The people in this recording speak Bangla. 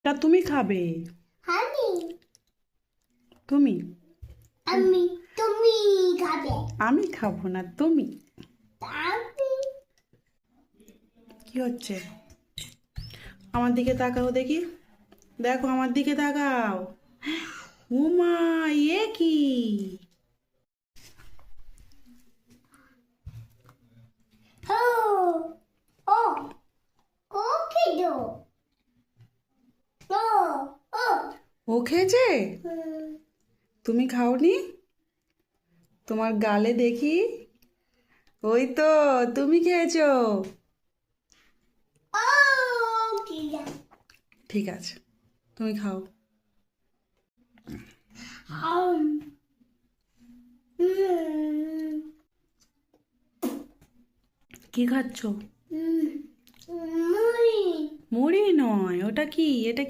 তা তুমি খাবে। আমি তুমি। আমি তুমি খাবে। আমি খাবো না, তুমি। আমি কি হচ্ছে? আমার দিকে তাকাও দেখি। দেখো আমার দিকে তাকাও। উমা, এ কি? ও ও ওকে দো ও ও ও খেয়েছে? হুম, তুমি খাওনি? তোমার গালে দেখি। ওই তো, তুমি খেয়েছো। ও কি যা ঠিক আছে, তুমি খাও। আম কি খাচ্ছো? মুড়ি মুড়ি নয়, ওটা কি? এটা